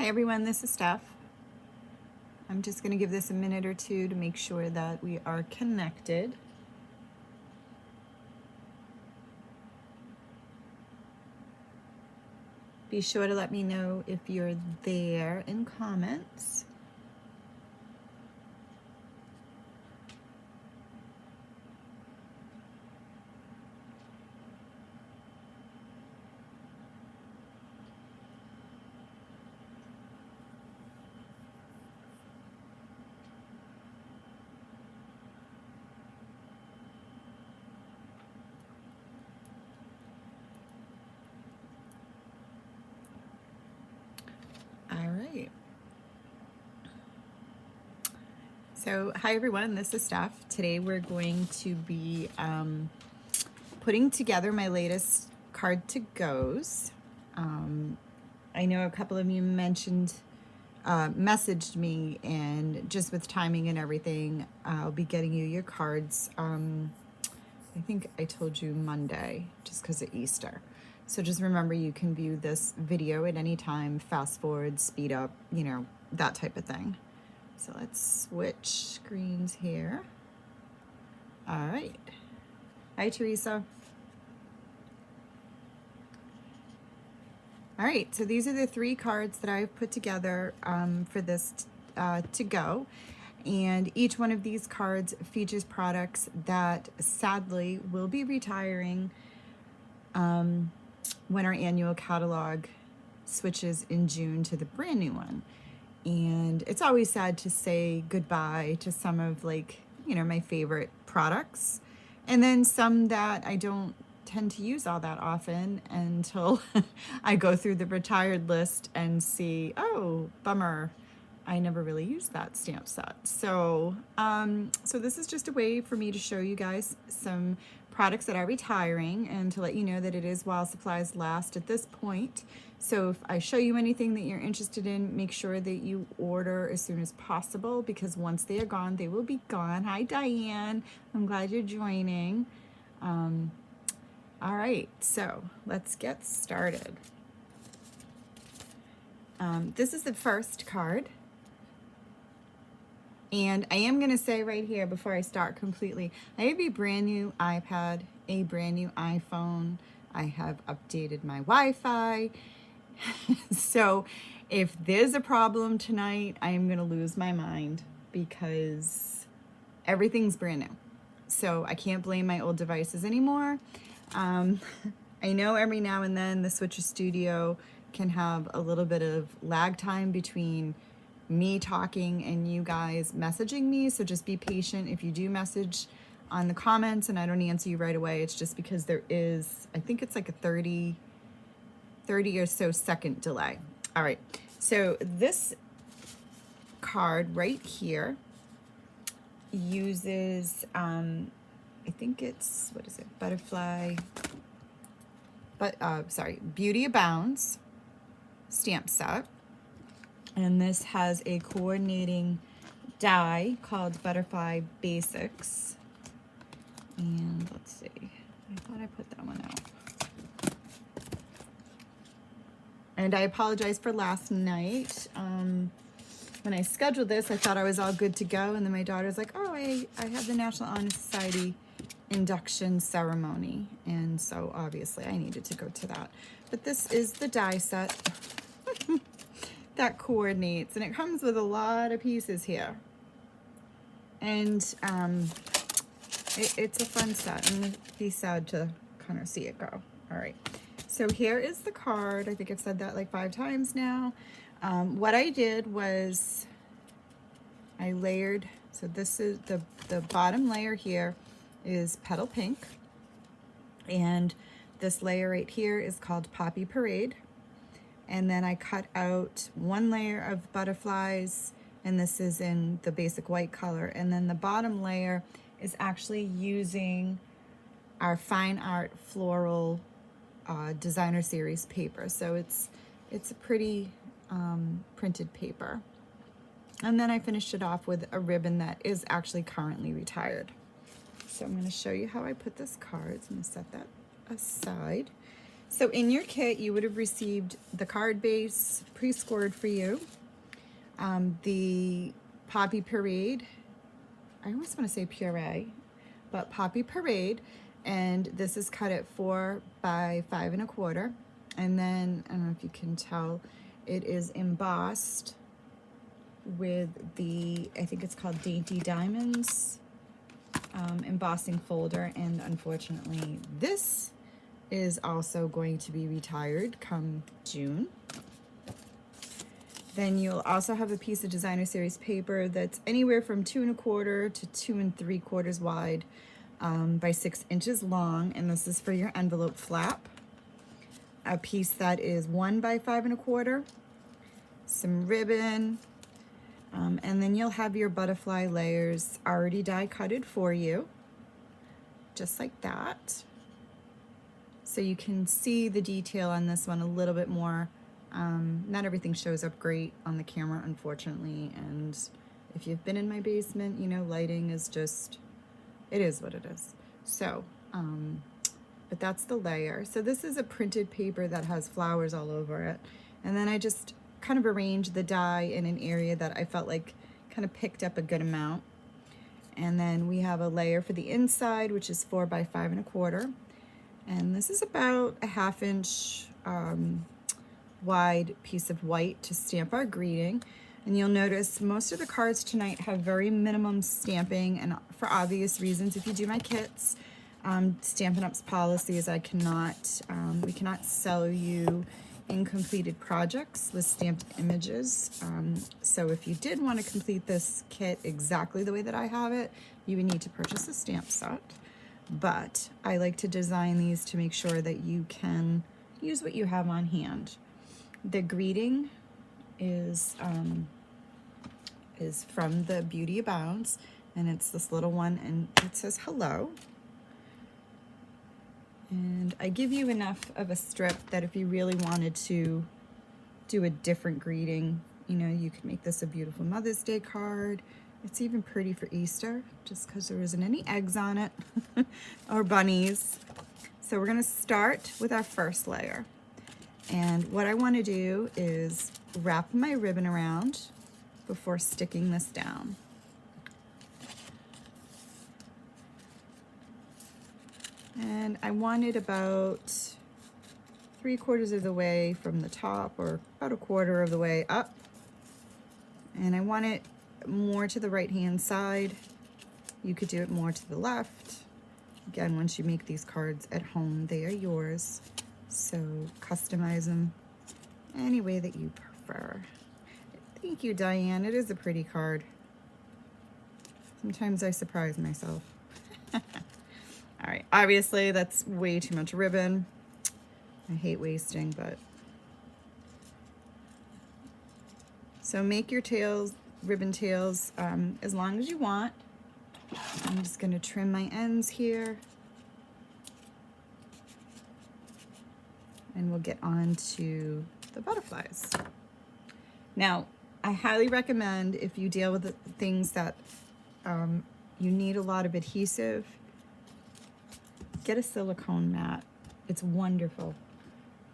Hi everyone, this is Steph. I'm just going to give this a minute or two to make sure that we are connected. Be sure to let me know if you're there in comments. All right. So, hi everyone, this is Steph. Today we're going to be putting together my latest card to goes. I know a couple of you messaged me, and just with timing and everything, I'll be getting you your cards. I think I told you Monday, just because of Easter. So just remember, you can view this video at any time, fast forward, speed up, you know, that type of thing. So let's switch screens here. All right. Hi, Teresa. All right, so these are the 3 cards that I've put together for this to go. And each one of these cards features products that sadly will be retiring when our annual catalog switches in June to the brand new one. And it's always sad to say goodbye to some of, like, you know, my favorite products. And then some that I don't tend to use all that often until I go through the retired list and see, oh, bummer, I never really used that stamp set. So, so this is just a way for me to show you guys some products that are retiring and to let you know that it is while supplies last at this point. So if I show you anything that you're interested in, make sure that you order as soon as possible, because once they are gone, they will be gone. Hi, Diane. I'm glad you're joining. All right, so let's get started. This is the first card. And I am going to say right here before I start completely, I have a brand new iPad, a brand new iPhone. I have updated my Wi-Fi. So if there's a problem tonight, I am going to lose my mind because everything's brand new. So I can't blame my old devices anymore. I know every now and then the Switcher Studio can have a little bit of lag time between me talking and you guys messaging me, so just be patient if you do message on the comments and I don't answer you right away. It's just because there is, I think it's like a 30 or so second delay. All right, so this card right here uses I think it's, what is it, butterfly, Beauty Abounds stamp set. And this has a coordinating die called Butterfly Basics. And let's see, I thought I put that one out. And I apologize for last night. When I scheduled this, I thought I was all good to go. And then my daughter's like, oh, I have the National Honor Society induction ceremony. And so obviously I needed to go to that. But this is the die set that coordinates, and it comes with a lot of pieces here, and it's a fun set, and be sad to kind of see it go. All right, so here is the card. I think I've said that like 5 times now. What I did was I layered, so this is the bottom layer here is Petal Pink, and this layer right here is called Poppy Parade. And then I cut out 1 layer of butterflies, and this is in the basic white color. And then the bottom layer is actually using our Fine Art Floral Designer Series paper. So it's a pretty printed paper. And then I finished it off with a ribbon that is actually currently retired. So I'm going to show you how I put this card. So I'm going to set that aside. So in your kit, you would have received the card base pre-scored for you, the Poppy Parade. I always want to say puree, but Poppy Parade, and this is cut at 4 by 5 1/4. And then, I don't know if you can tell, it is embossed with the, I think it's called Dainty Diamonds embossing folder. And unfortunately, this is also going to be retired come June. Then you'll also have a piece of designer series paper that's anywhere from 2 1/4 to 2 3/4 wide by 6 inches long, and this is for your envelope flap. A piece that is 1 by 5 1/4, some ribbon, and then you'll have your butterfly layers already die cutted for you, just like that. So you can see the detail on this one a little bit more. Not everything shows up great on the camera, unfortunately, and if you've been in my basement, you know lighting is just, it is what it is. So, but that's the layer. So this is a printed paper that has flowers all over it, and then I just kind of arranged the die in an area that I felt like kind of picked up a good amount. And then we have a layer for the inside, which is 4 by 5 1/4, and this is about a 1/2 inch wide piece of white to stamp our greeting. And you'll notice most of the cards tonight have very minimum stamping, and for obvious reasons. If you do my kits, Stampin' Up's policy is we cannot sell you incompleted projects with stamped images. So if you did want to complete this kit exactly the way that I have it, you would need to purchase a stamp set. But I like to design these to make sure that you can use what you have on hand. The greeting is from the Beauty Abounds, and it's this little one, and it says hello. And I give you enough of a strip that if you really wanted to do a different greeting, you know, you could make this a beautiful Mother's Day card. It's even pretty for Easter, just because there isn't any eggs on it or bunnies. So we're going to start with our first layer. And what I want to do is wrap my ribbon around before sticking this down. And I want it about 3/4 of the way from the top, or about 1/4 of the way up. And I want it more to the right hand side. You could do it more to the left. Again, once you make these cards at home, they are yours. So customize them any way that you prefer. Thank you, Diane. It is a pretty card. Sometimes I surprise myself. All right, obviously that's way too much ribbon. I hate wasting, but. So make your tails, ribbon tails, as long as you want. I'm just gonna trim my ends here. And we'll get on to the butterflies. Now, I highly recommend, if you deal with things that you need a lot of adhesive, get a silicone mat. It's wonderful.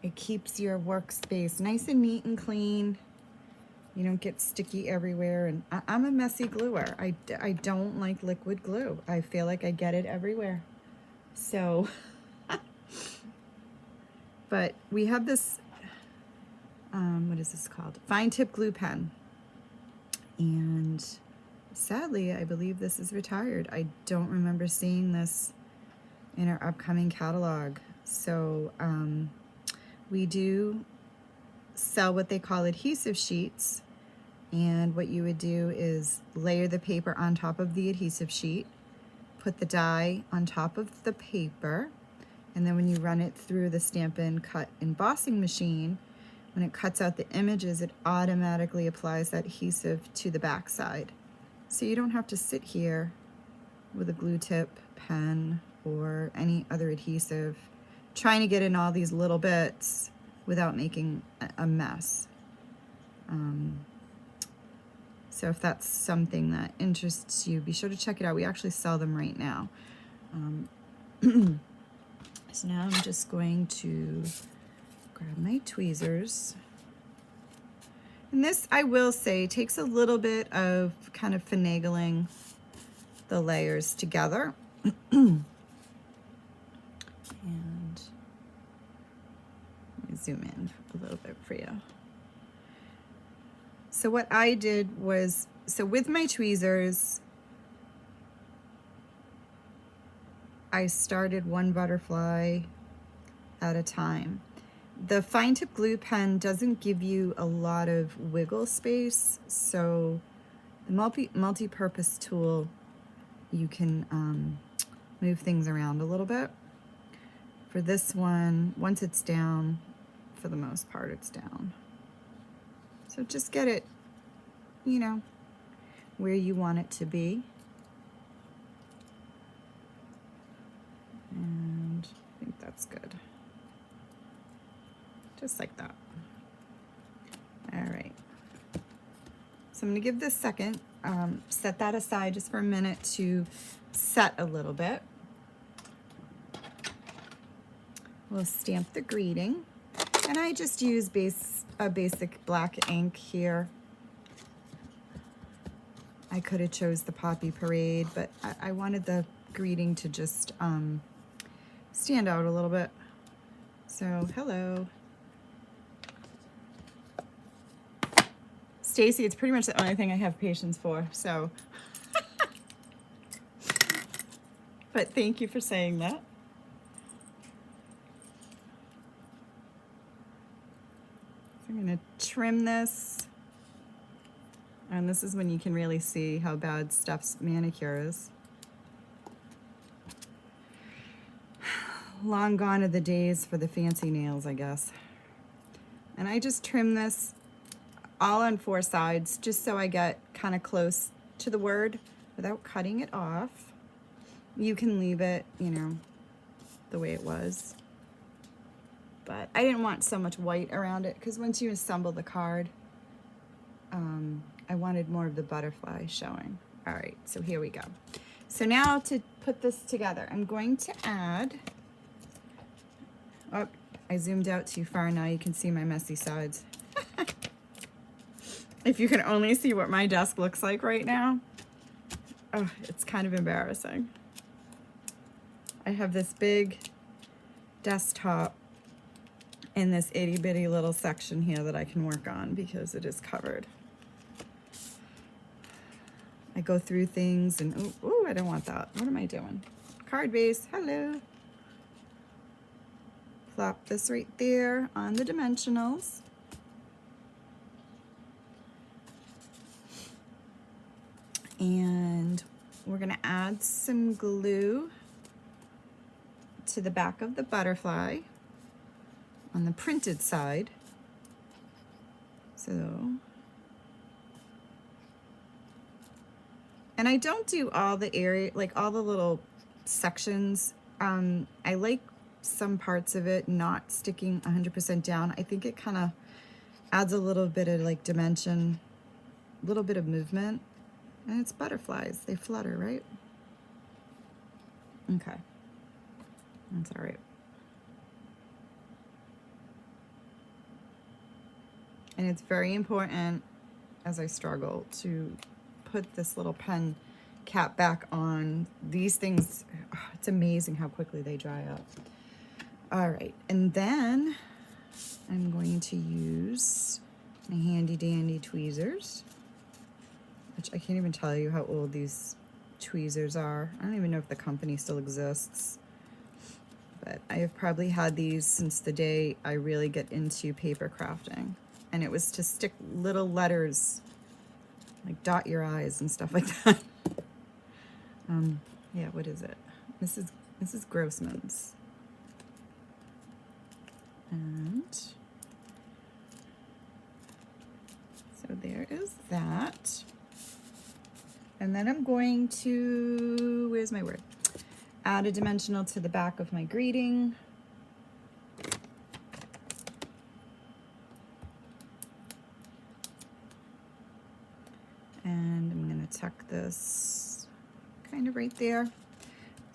It keeps your workspace nice and neat and clean. You don't get sticky everywhere. And I'm a messy gluer. I don't like liquid glue. I feel like I get it everywhere. So, but we have this, what is this called? Fine tip glue pen. And sadly, I believe this is retired. I don't remember seeing this in our upcoming catalog. So we do sell what they call adhesive sheets, and what you would do is layer the paper on top of the adhesive sheet, put the die on top of the paper, and then when you run it through the Stampin' Cut embossing machine, when it cuts out the images, it automatically applies that adhesive to the back side. So you don't have to sit here with a glue tip pen or any other adhesive trying to get in all these little bits without making a mess. So if that's something that interests you, be sure to check it out. We actually sell them right now. So now I'm just going to grab my tweezers. And this, I will say, takes a little bit of kind of finagling the layers together. And let me zoom in a little bit for you. So what I did was, so with my tweezers, I started one butterfly at a time. The fine tip glue pen doesn't give you a lot of wiggle space, so the multi-purpose tool, you can move things around a little bit. For this one, once it's down, for the most part, it's down. So just get it, you know, where you want it to be. And I think that's good. Just like that. All right. So I'm going to give this a second, set that aside just for a minute to set a little bit. We'll stamp the greeting. And I just use a basic black ink here. I could have chose the Poppy Parade, but I wanted the greeting to just stand out a little bit. So, hello. Stacy, it's pretty much the only thing I have patience for, so. But thank you for saying that. So I'm gonna trim this. And this is when you can really see how bad Steph's manicure is. Long gone are the days for the fancy nails, I guess. And I just trim this all on 4 sides, just so I get kind of close to the word without cutting it off. You can leave it, you know, the way it was. But I didn't want so much white around it, because once you assemble the card, I wanted more of the butterfly showing. All right, so here we go. So now to put this together, I'm going to add, oh, I zoomed out too far, now you can see my messy sides. If you can only see what my desk looks like right now, oh, it's kind of embarrassing. I have this big desktop in this itty bitty little section here that I can work on because it is covered. I go through things and, oh, I don't want that. What am I doing? Card base, hello. Plop this right there on the dimensionals. And we're gonna add some glue to the back of the butterfly on the printed side. So, and I don't do all the area, like all the little sections. I like some parts of it not sticking 100% down. I think it kind of adds a little bit of like dimension, a little bit of movement. And it's butterflies, they flutter, right? Okay, that's all right. And it's very important, as I struggle, to put this little pen cap back on. These things, it's amazing how quickly they dry up. All right, and then I'm going to use my handy dandy tweezers, which I can't even tell you how old these tweezers are. I don't even know if the company still exists, but I have probably had these since the day I really get into paper crafting. And it was to stick little letters, like dot your eyes and stuff like that. Yeah, what is it? Mrs. Grossman's. And so there is that. And then I'm going to, where's my word? Add a dimensional to the back of my greeting. And I'm gonna tuck this kind of right there.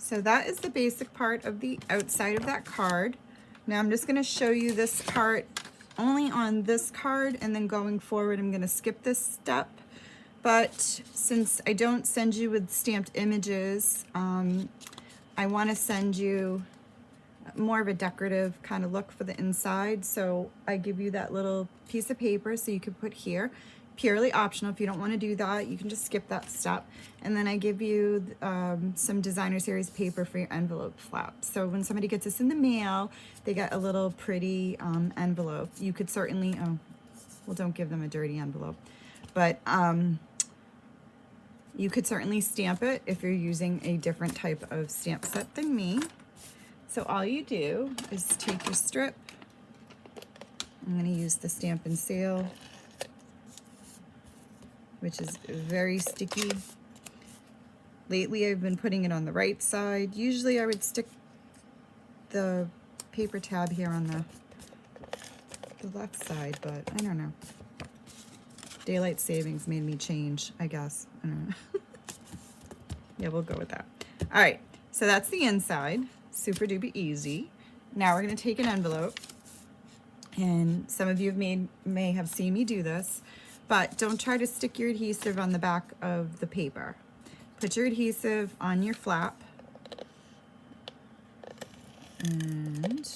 So that is the basic part of the outside of that card. Now I'm just going to show you this part only on this card, and then going forward I'm going to skip this step. But since I don't send you with stamped images, I want to send you more of a decorative kind of look for the inside. So I give you that little piece of paper so you could put here. Purely optional. If you don't want to do that, you can just skip that step. And then I give you some designer series paper for your envelope flap. So when somebody gets this in the mail, they get a little pretty envelope. You could certainly, oh, well, don't give them a dirty envelope, but you could certainly stamp it if you're using a different type of stamp set than me. So all you do is take your strip. I'm going to use the Stampin' Seal, which is very sticky. Lately I've been putting it on the right side. Usually I would stick the paper tab here on the left side, but I don't know. Daylight savings made me change, I guess. I don't know. Yeah, we'll go with that. All right, so that's the inside. Super duper easy. Now we're gonna take an envelope, and some of you may have seen me do this, but don't try to stick your adhesive on the back of the paper. Put your adhesive on your flap, and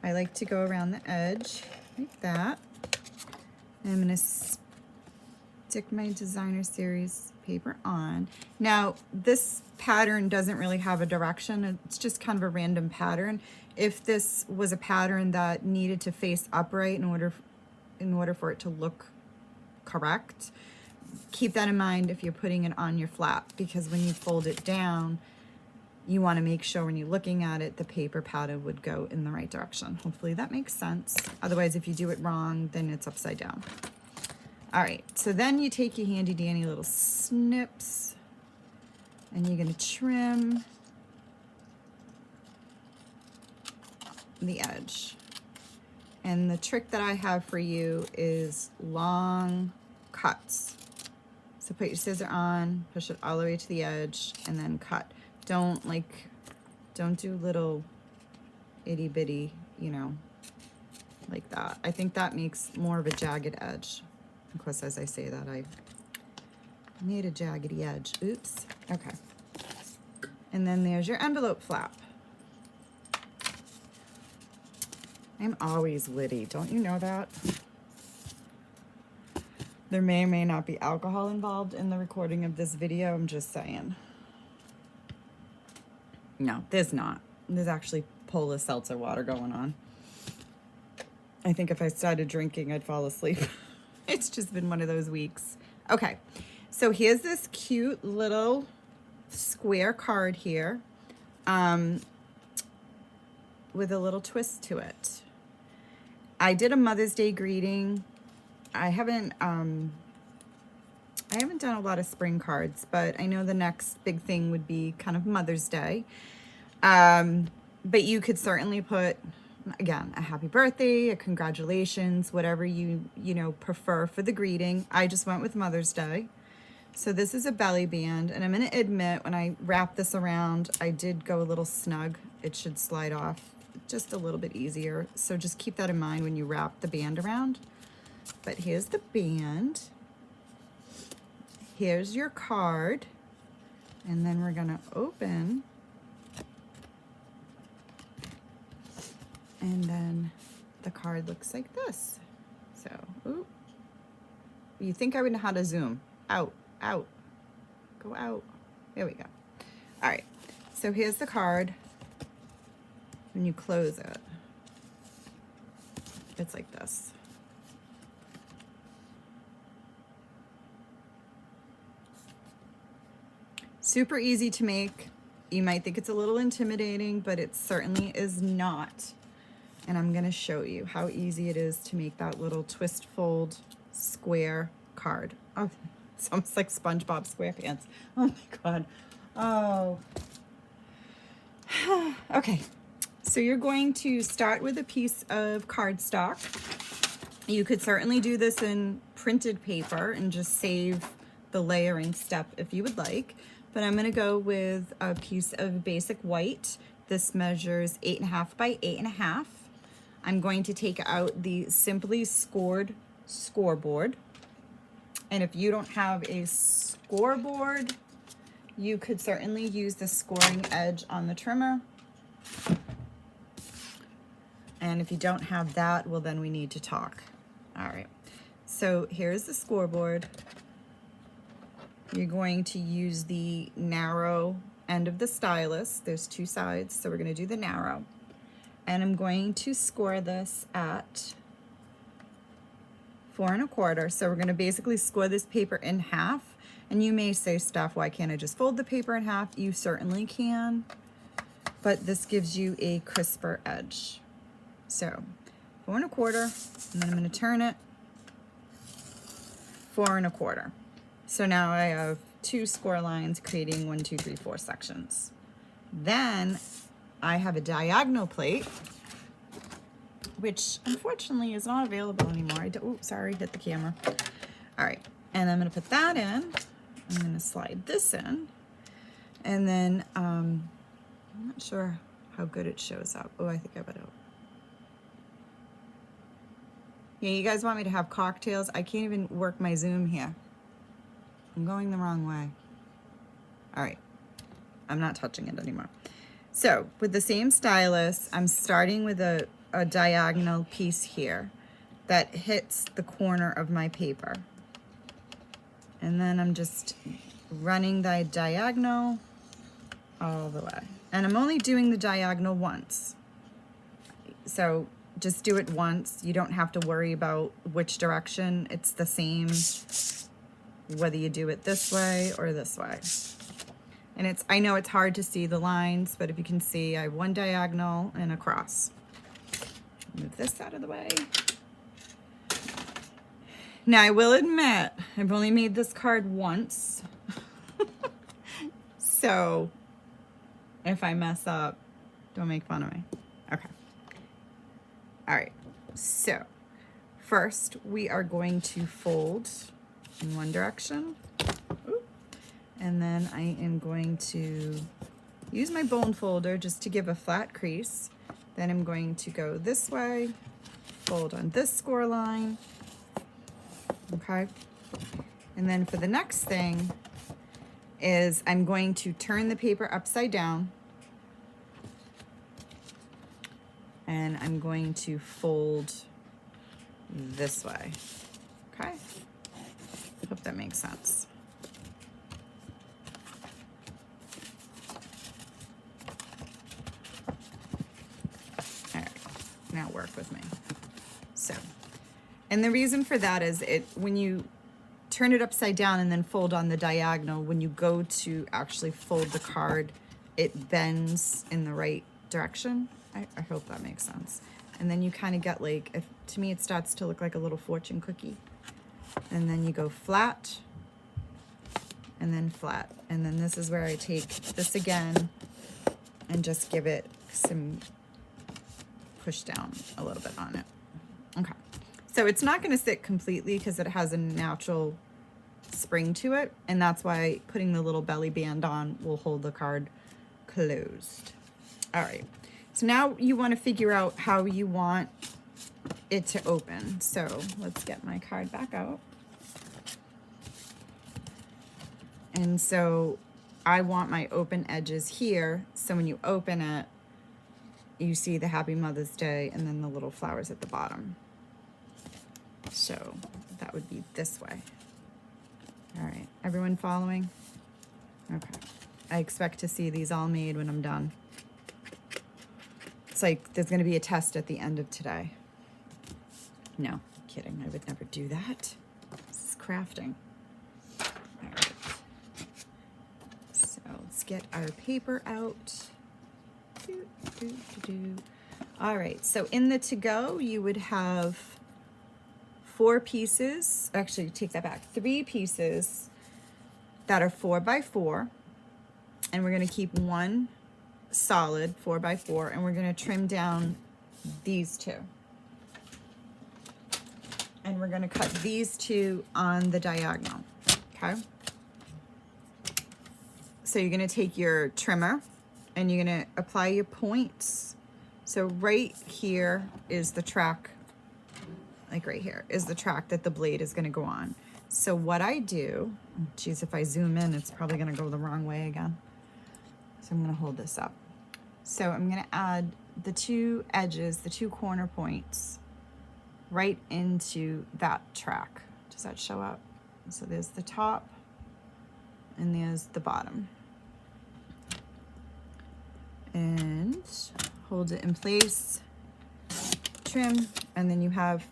I like to go around the edge like that. And I'm gonna stick my designer series paper on. Now this pattern doesn't really have a direction. It's just kind of a random pattern. If this was a pattern that needed to face upright in order for it to look correct, keep that in mind if you're putting it on your flap, because when you fold it down, you want to make sure when you're looking at it, the paper pattern would go in the right direction. Hopefully that makes sense. Otherwise, if you do it wrong, then it's upside down. All right, so then you take your handy dandy little snips and you're gonna trim the edge. And the trick that I have for you is long cuts. So put your scissor on, push it all the way to the edge, and then cut. Don't do little itty bitty, you know, like that. I think that makes more of a jagged edge. Of course, as I say that, I made a jaggedy edge. Oops. Okay. And then there's your envelope flap. I'm always witty. Don't you know that? There may or may not be alcohol involved in the recording of this video. I'm just saying. No, there's not. There's actually Polar seltzer water going on. I think if I started drinking, I'd fall asleep. It's just been one of those weeks. Okay, so here's this cute little square card here with a little twist to it. I did a Mother's Day greeting. I haven't done a lot of spring cards, but I know the next big thing would be kind of Mother's Day. But you could certainly put, again, a happy birthday, a congratulations, whatever you prefer for the greeting. I just went with Mother's Day. So this is a belly band, and I'm going to admit when I wrap this around, I did go a little snug. It should slide off just a little bit easier. So just keep that in mind when you wrap the band around. But here's the band. Here's your card. And then we're going to open. And then the card looks like this. So, ooh. You think I would know how to zoom. Out, out, go out. There we go. All right, so here's the card. When you close it, it's like this. Super easy to make. You might think it's a little intimidating, but it certainly is not. And I'm going to show you how easy it is to make that little twist fold square card. Oh, it's almost like SpongeBob SquarePants. Oh my God. Oh. Okay. So you're going to start with a piece of cardstock. You could certainly do this in printed paper and just save the layering step if you would like. but I'm gonna go with a piece of basic white. This measures 8.5 by 8.5. I'm going to take out the Simply Scored scoreboard. And if you don't have a scoreboard, you could certainly use the scoring edge on the trimmer. And if you don't have that, well, then we need to talk. All right, so here's the scoreboard. You're going to use the narrow end of the stylus. There's two sides, so we're going to do the narrow. And I'm going to score this at 4 1/4. So we're going to basically score this paper in half. And you may say, Steph, why can't I just fold the paper in half? You certainly can, but this gives you a crisper edge. So 4 1/4, and then I'm going to turn it 4 1/4. So now I have 2 score lines creating 1, 2, 3, 4 sections. Then I have a diagonal plate, which unfortunately is not available anymore. Oh, sorry, hit the camera. All right, and I'm going to put that in. I'm going to slide this in, and then I'm not sure how good it shows up. Oh, I think I better. Yeah, you guys want me to have cocktails? I can't even work my Zoom here. I'm going the wrong way. All right, I'm not touching it anymore. So with the same stylus, I'm starting with a diagonal piece here that hits the corner of my paper. And then I'm just running the diagonal all the way. And I'm only doing the diagonal once. So just do it once. You don't have to worry about which direction. It's the same whether you do it this way or this way. And I know it's hard to see the lines, but if you can see, I have one diagonal and a cross. Move this out of the way. Now I will admit, I've only made this card once. So if I mess up, don't make fun of me. Okay. All right, so first we are going to fold in one direction. And then I am going to use my bone folder just to give a flat crease. Then I'm going to go this way, fold on this score line, okay? And then for the next thing is I'm going to turn the paper upside down, and I'm going to fold this way, okay? Hope that makes sense. Now work with me. So, and the reason for that is when you turn it upside down and then fold on the diagonal, when you go to actually fold the card, it bends in the right direction. I hope that makes sense. And then you kind of get like, to me it starts to look like a little fortune cookie. And then you go flat, and then flat. And then this is where I take this again and just give it some push down a little bit on it. Okay, so it's not going to sit completely because it has a natural spring to it, and that's why putting the little belly band on will hold the card closed. All right, so now you want to figure out how you want it to open. So let's get my card back out. And so I want my open edges here, so when you open it, you see the Happy Mother's Day and then the little flowers at the bottom. So that would be this way. All right, everyone following? Okay. I expect to see these all made when I'm done. It's like there's gonna be a test at the end of today. No, kidding, I would never do that. This is crafting. All right. So let's get our paper out. All right, so in the to-go, you would have 4 pieces, actually take that back, 3 pieces that are 4 by 4, and we're gonna keep one solid 4 by 4, and we're gonna trim down these 2. And we're gonna cut these 2 on the diagonal, okay? So you're gonna take your trimmer and you're gonna apply your points. So right here is the track, like right here is the track that the blade is gonna go on. So what I do, geez, if I zoom in, it's probably gonna go the wrong way again. So I'm gonna hold this up. So I'm gonna add the two edges, the two corner points right into that track. Does that show up? So there's the top and there's the bottom. And hold it in place, trim, and then you have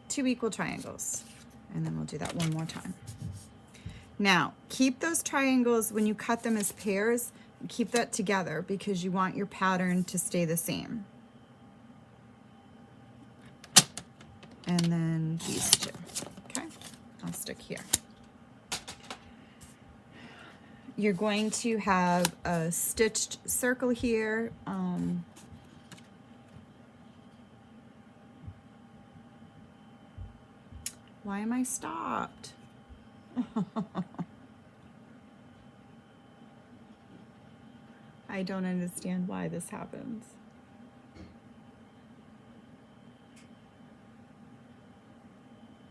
2 equal triangles. And then we'll do that one more time. Now, keep those triangles when you cut them as pairs, keep that together because you want your pattern to stay the same. And then these two, okay? I'll stick here. You're going to have a stitched circle here. Why am I stopped? I don't understand why this happens.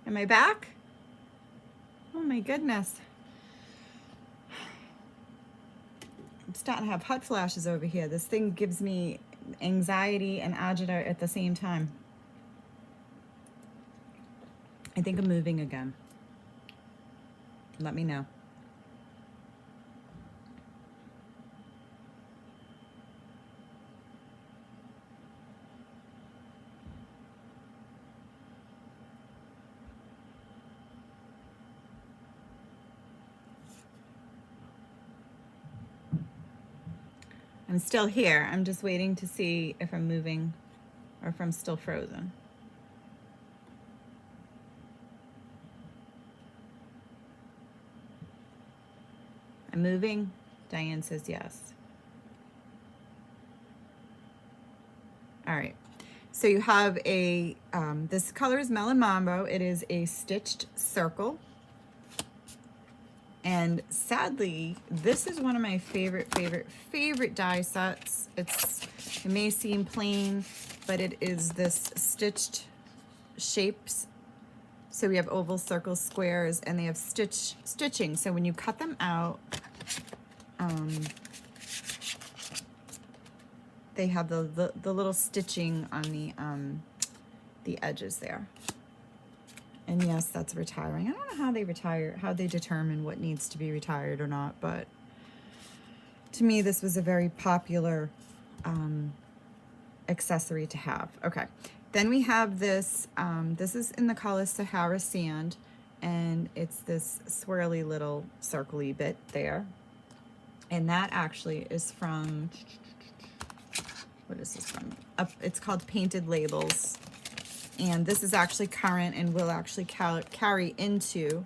Am I back? Oh my goodness. I'm starting to have hot flashes over here. This thing gives me anxiety and agita at the same time. I think I'm moving again. Let me know. I'm still here. I'm just waiting to see if I'm moving or if I'm still frozen. I'm moving. Diane says yes. All right. So you have a, this color is Melon Mambo. It is a stitched circle. And sadly, this is one of my favorite die sets. It may seem plain, but it is this stitched shapes. So we have ovals, circles, squares, and they have stitching. So when you cut them out, they have the little stitching on the edges there. And yes, that's retiring. I don't know how they retire, how they determine what needs to be retired or not, but to me, this was a very popular accessory to have. Okay, then we have this, this is in the color Sahara Sand, and it's this swirly little circly bit there. And that actually is from, what is this from? It's called Painted Labels. And this is actually current and will actually carry into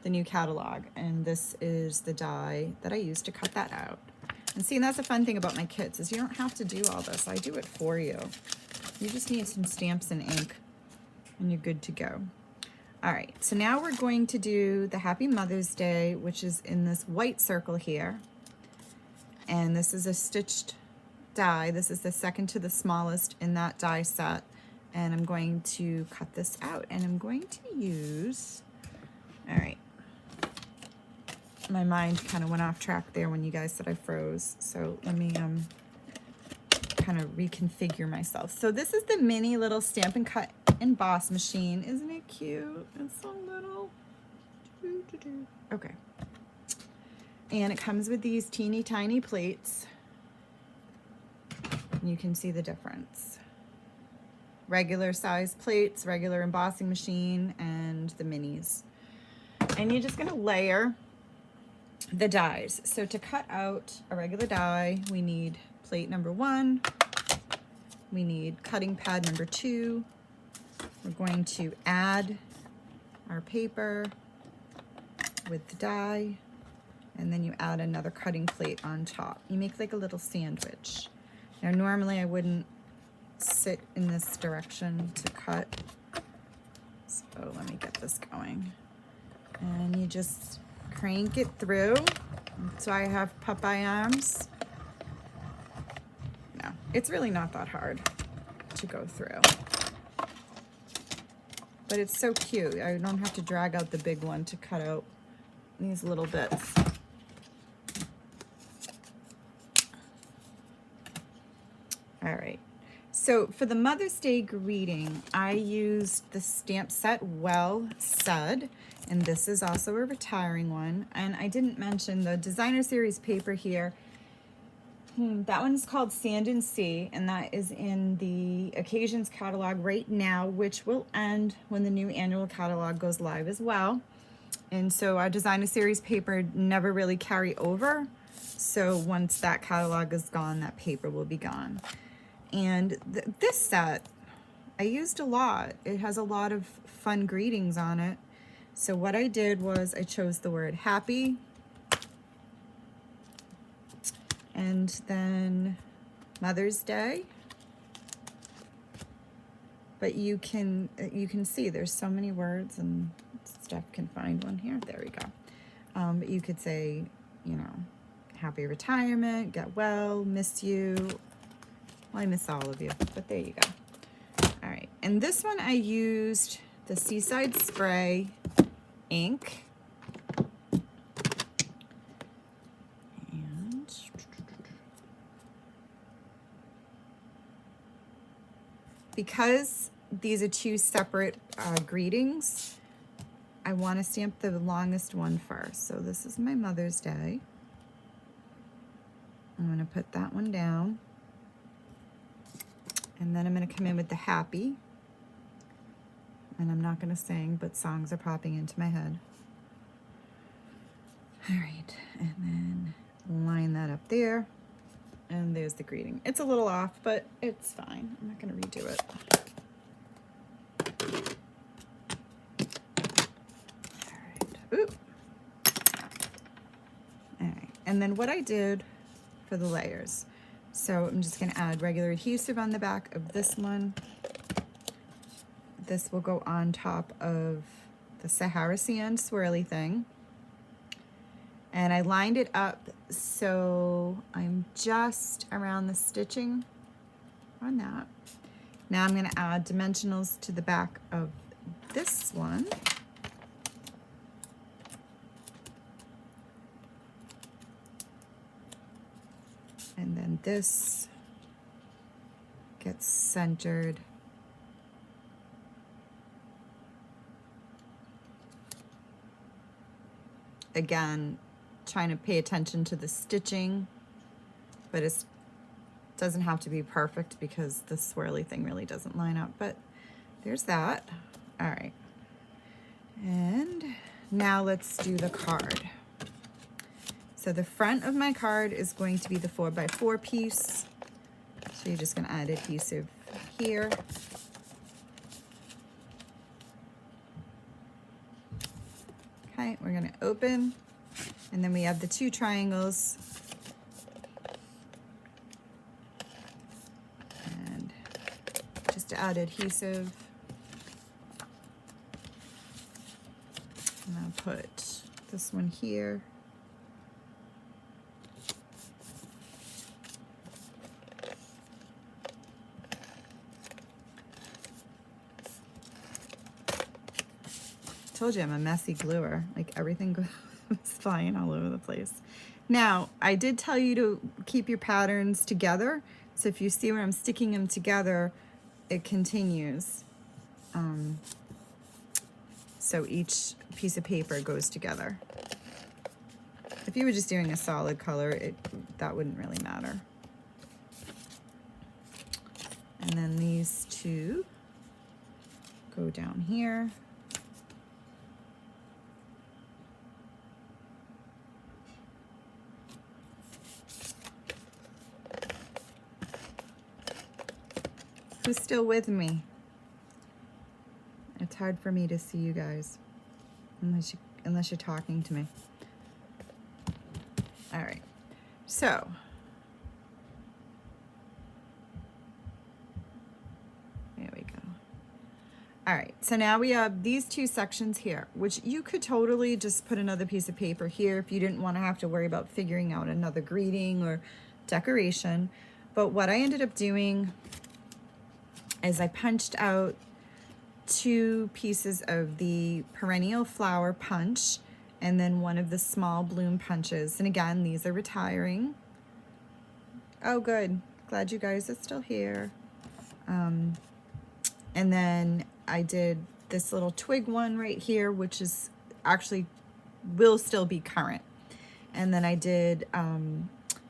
the new catalog. And this is the die that I used to cut that out. And see, and that's the fun thing about my kits is you don't have to do all this. I do it for you. You just need some stamps and ink and you're good to go. All right, so now we're going to do the Happy Mother's Day, which is in this white circle here. And this is a stitched die. This is the second to the smallest in that die set. And I'm going to cut this out and I'm going to use, all right. My mind kind of went off track there when you guys said I froze. So let me kind of reconfigure myself. So this is the mini little Stampin' Cut Emboss machine. Isn't it cute? It's so little. Okay. And it comes with these teeny tiny plates. And you can see the difference. Regular size plates, regular embossing machine, and the minis. And you're just gonna layer the dies. So to cut out a regular die, we need plate number 1. We need cutting pad number 2. We're going to add our paper with the die, and then you add another cutting plate on top. You make like a little sandwich. Now normally I wouldn't sit in this direction to cut. So let me get this going. And you just crank it through So I have Popeye arms. No, it's really not that hard to go through. But it's so cute. I don't have to drag out the big one to cut out these little bits. All right. So for the Mother's Day greeting, I used the stamp set Well Said, and this is also a retiring one. And I didn't mention the designer series paper here. That one's called Sand and Sea, and that is in the Occasions catalog right now, which will end when the new annual catalog goes live as well. And so our designer series paper never really carry over. So once that catalog is gone, that paper will be gone. And this set, I used a lot. It has a lot of fun greetings on it. So what I did was I chose the word happy, and then Mother's Day. But you can see there's so many words, and Steph can find one here. There we go. But you could say, you know, happy retirement, get well, miss you. Well, I miss all of you, but there you go. All right, and this one I used the Seaside Spray ink. And because these are two separate greetings, I want to stamp the longest one first. So this is my Mother's Day. I'm going to put that one down. And then I'm going to come in with the happy. And I'm not going to sing, but songs are popping into my head. All right, and then line that up there. And there's the greeting. It's a little off, but it's fine. I'm not going to redo it. All right. Ooh. All right. And then what I did for the layers. So I'm just going to add regular adhesive on the back of this one. This will go on top of the Sahara Sand swirly thing. And I lined it up so I'm just around the stitching on that. Now I'm going to add dimensionals to the back of this one. And then this gets centered. Again, trying to pay attention to the stitching, but it doesn't have to be perfect because the swirly thing really doesn't line up, but there's that. All right. And now let's do the card. So the front of my card is going to be the 4x4 piece. So you're just going to add adhesive here. Okay, we're going to open, and then we have the two triangles. And just to add adhesive, and I'll put this one here. Told you I'm a messy gluer. Like everything goes flying all over the place. Now, I did tell you to keep your patterns together. So if you see where I'm sticking them together, it continues. So each piece of paper goes together. If you were just doing a solid color, that wouldn't really matter. And then these two go down here. Who's still with me? It's hard for me to see you guys unless you're talking to me. All right. So there we go. All right, so now we have these two sections here, which you could totally just put another piece of paper here if you didn't want to have to worry about figuring out another greeting or decoration. But what I ended up doing is I punched out 2 pieces of the perennial flower punch and then one of the small bloom punches. And again, these are retiring. Oh, good. Glad you guys are still here. And then I did this little twig one right here, which is actually will still be current. And then I did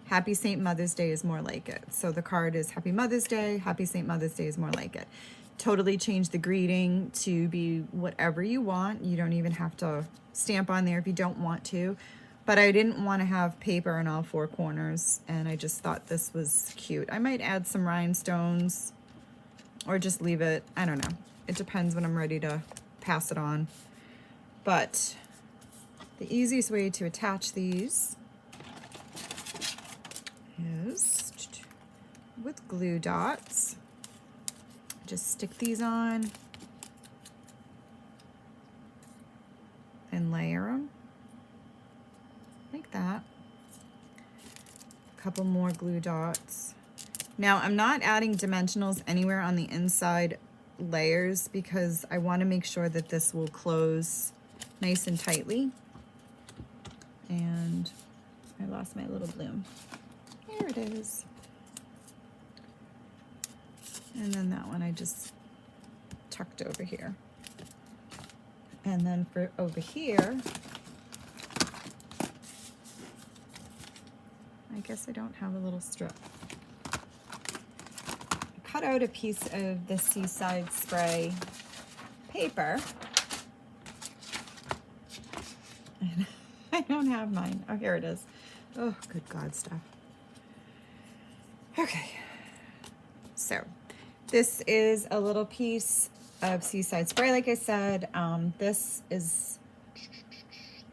Happy St. Mother's Day is more like it. So the card is Happy Mother's Day, Happy St. Mother's Day is more like it. Totally change the greeting to be whatever you want. You don't even have to stamp on there if you don't want to. But I didn't want to have paper in all 4 corners, and I just thought this was cute. I might add some rhinestones or just leave it. I don't know. It depends when I'm ready to pass it on. But the easiest way to attach these is with glue dots. Just stick these on and layer them like that. A couple more glue dots. Now I'm not adding dimensionals anywhere on the inside layers because I want to make sure that this will close nice and tightly. And I lost my little bloom. There it is. And then that one I just tucked over here. And then for over here, I guess I don't have a little strip. Cut out a piece of the Seaside Spray paper. And I don't have mine. Oh, here it is. Oh, good God, stuff. Okay. So this is a little piece of Seaside Spray, like I said. This is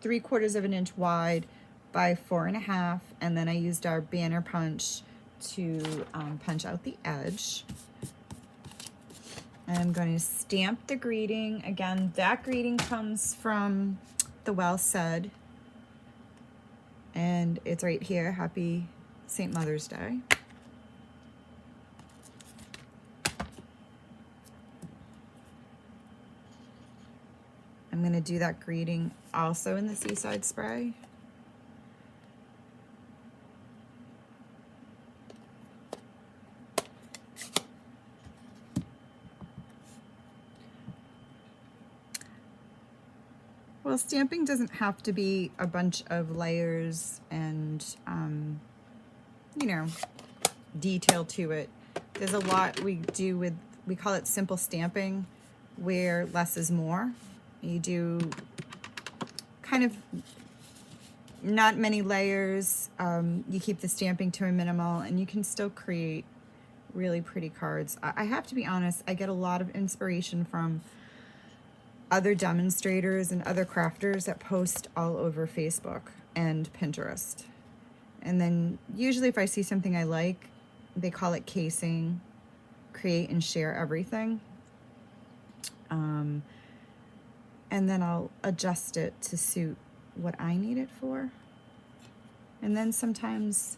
3/4 of an inch wide by 4.5, and then I used our banner punch to punch out the edge. I'm going to stamp the greeting. Again, that greeting comes from the Well Said, and it's right here, Happy St. Mother's Day. I'm going to do that greeting also in the Seaside Spray. Well, stamping doesn't have to be a bunch of layers and, you know, detail to it. There's a lot we do with, we call it simple stamping, where less is more. You do kind of not many layers. You keep the stamping to a minimal, and you can still create really pretty cards. I have to be honest, I get a lot of inspiration from other demonstrators and other crafters that post all over Facebook and Pinterest. And then usually if I see something I like, they call it casing, create and share everything. And then I'll adjust it to suit what I need it for. And then sometimes,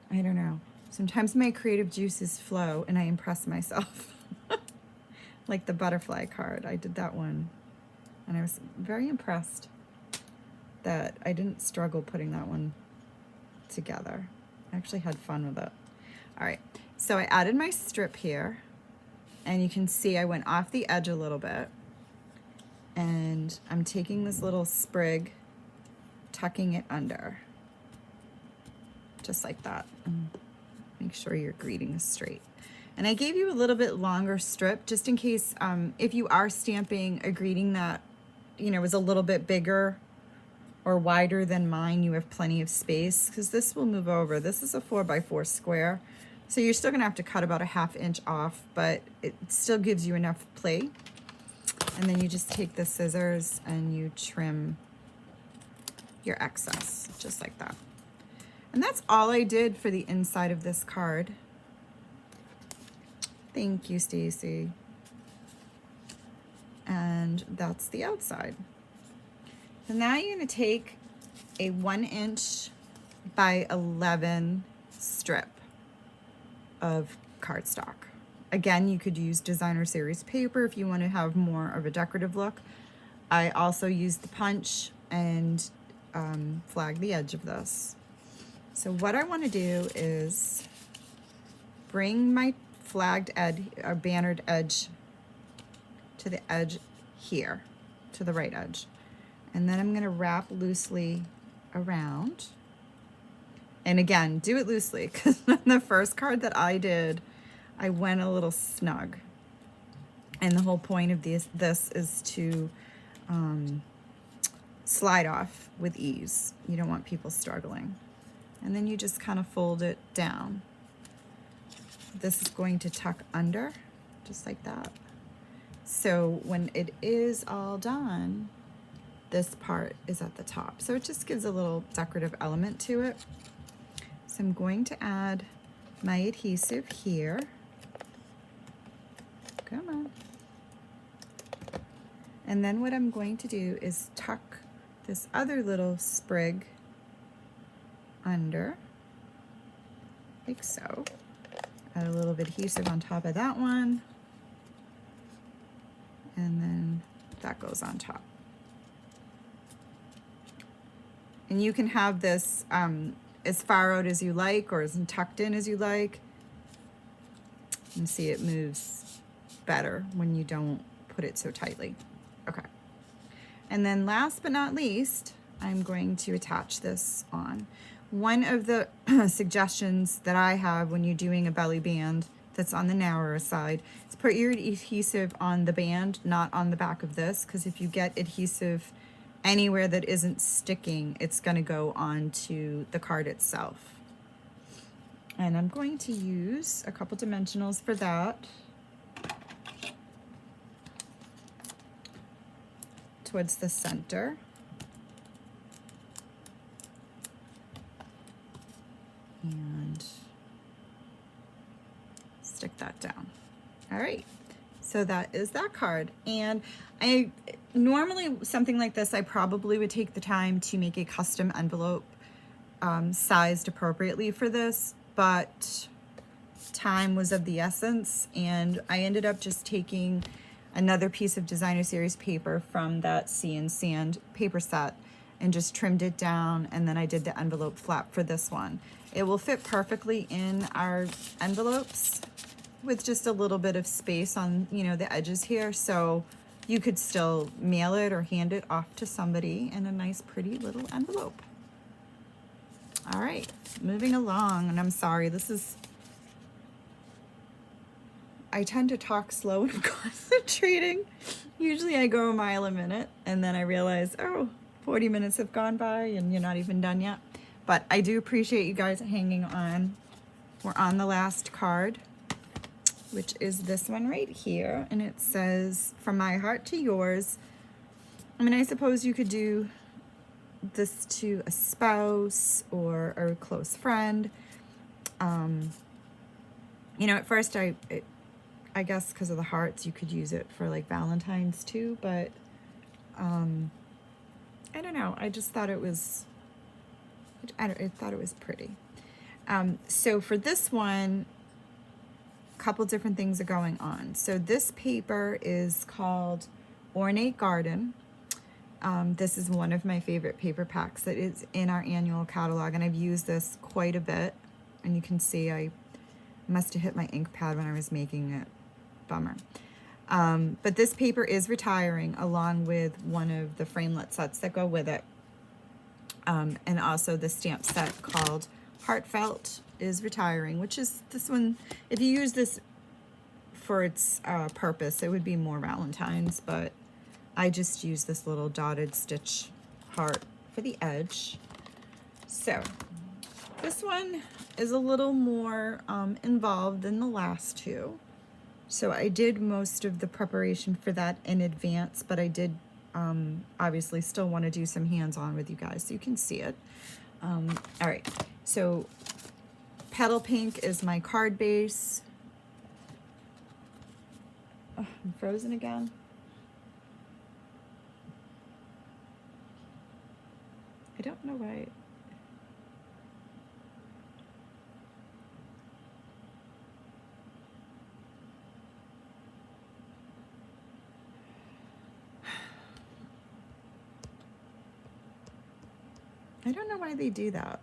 I don't know, sometimes my creative juices flow and I impress myself. Like the butterfly card, I did that one. And I was very impressed that I didn't struggle putting that one together. I actually had fun with it. All right, so I added my strip here, and you can see I went off the edge a little bit, and I'm taking this little sprig, tucking it under, just like that. And make sure your greeting is straight. And I gave you a little bit longer strip just in case if you are stamping a greeting that, you know, is a little bit bigger or wider than mine, you have plenty of space because this will move over. This is a 4x4 square. So you're still gonna have to cut about a 1/2 inch off, but it still gives you enough play. And then you just take the scissors and you trim your excess, just like that. And that's all I did for the inside of this card. Thank you, Stacy. And that's the outside. So now you're going to take a 1" by 11 strip of cardstock. Again, you could use designer series paper if you want to have more of a decorative look. I also used the punch and flag the edge of this. So what I want to do is bring my flagged edge or bannered edge to the edge here, to the right edge. And then I'm going to wrap loosely around. And again, do it loosely, because on the first card that I did, I went a little snug. And the whole point of this is to slide off with ease. You don't want people struggling. And then you just kind of fold it down. This is going to tuck under, just like that. So when it is all done, this part is at the top. So it just gives a little decorative element to it. So I'm going to add my adhesive here. Come on. And then what I'm going to do is tuck this other little sprig under, like so. Add a little bit of adhesive on top of that one. And then that goes on top. And you can have this as far out as you like or as tucked in as you like. And see, it moves better when you don't put it so tightly. Okay. And then last but not least, I'm going to attach this on. One of the suggestions that I have when you're doing a belly band that's on the narrower side is put your adhesive on the band, not on the back of this, because if you get adhesive anywhere that isn't sticking, it's going to go onto the card itself. And I'm going to use a couple dimensionals for that. Towards the center. And stick that down. All right, so that is that card. And I normally, something like this, I probably would take the time to make a custom envelope sized appropriately for this, but time was of the essence, and I ended up just taking another piece of designer series paper from that Sea and Sand paper set and just trimmed it down, and then I did the envelope flap for this one. It will fit perfectly in our envelopes with just a little bit of space on, you know, the edges here, so you could still mail it or hand it off to somebody in a nice pretty little envelope. All right, moving along, and I'm sorry, I tend to talk slow when I'm concentrating. Usually I go a mile a minute, and then I realize, oh, 40 minutes have gone by and you're not even done yet. But I do appreciate you guys hanging on. We're on the last card, which is this one right here, and it says, "From my heart to yours." I mean, I suppose you could do this to a spouse or a close friend. You know, at first I guess because of the hearts, you could use it for like Valentine's too, but I don't know. I just thought it was, I thought it was pretty. So for this one, a couple different things are going on. So this paper is called Ornate Garden. This is one of my favorite paper packs that is in our annual catalog, and I've used this quite a bit. And you can see I must have hit my ink pad when I was making it. Bummer. But this paper is retiring along with one of the framelit sets that go with it. And also the stamp set called Heartfelt is retiring, which is this one. If you use this for its purpose, it would be more Valentine's, but I just use this little dotted stitch heart for the edge. So this one is a little more involved than the last two. So I did most of the preparation for that in advance, but I did obviously still want to do some hands-on with you guys so you can see it. All right, so Petal Pink is my card base. Oh, I'm frozen again. don't know why. I don't know why they do that.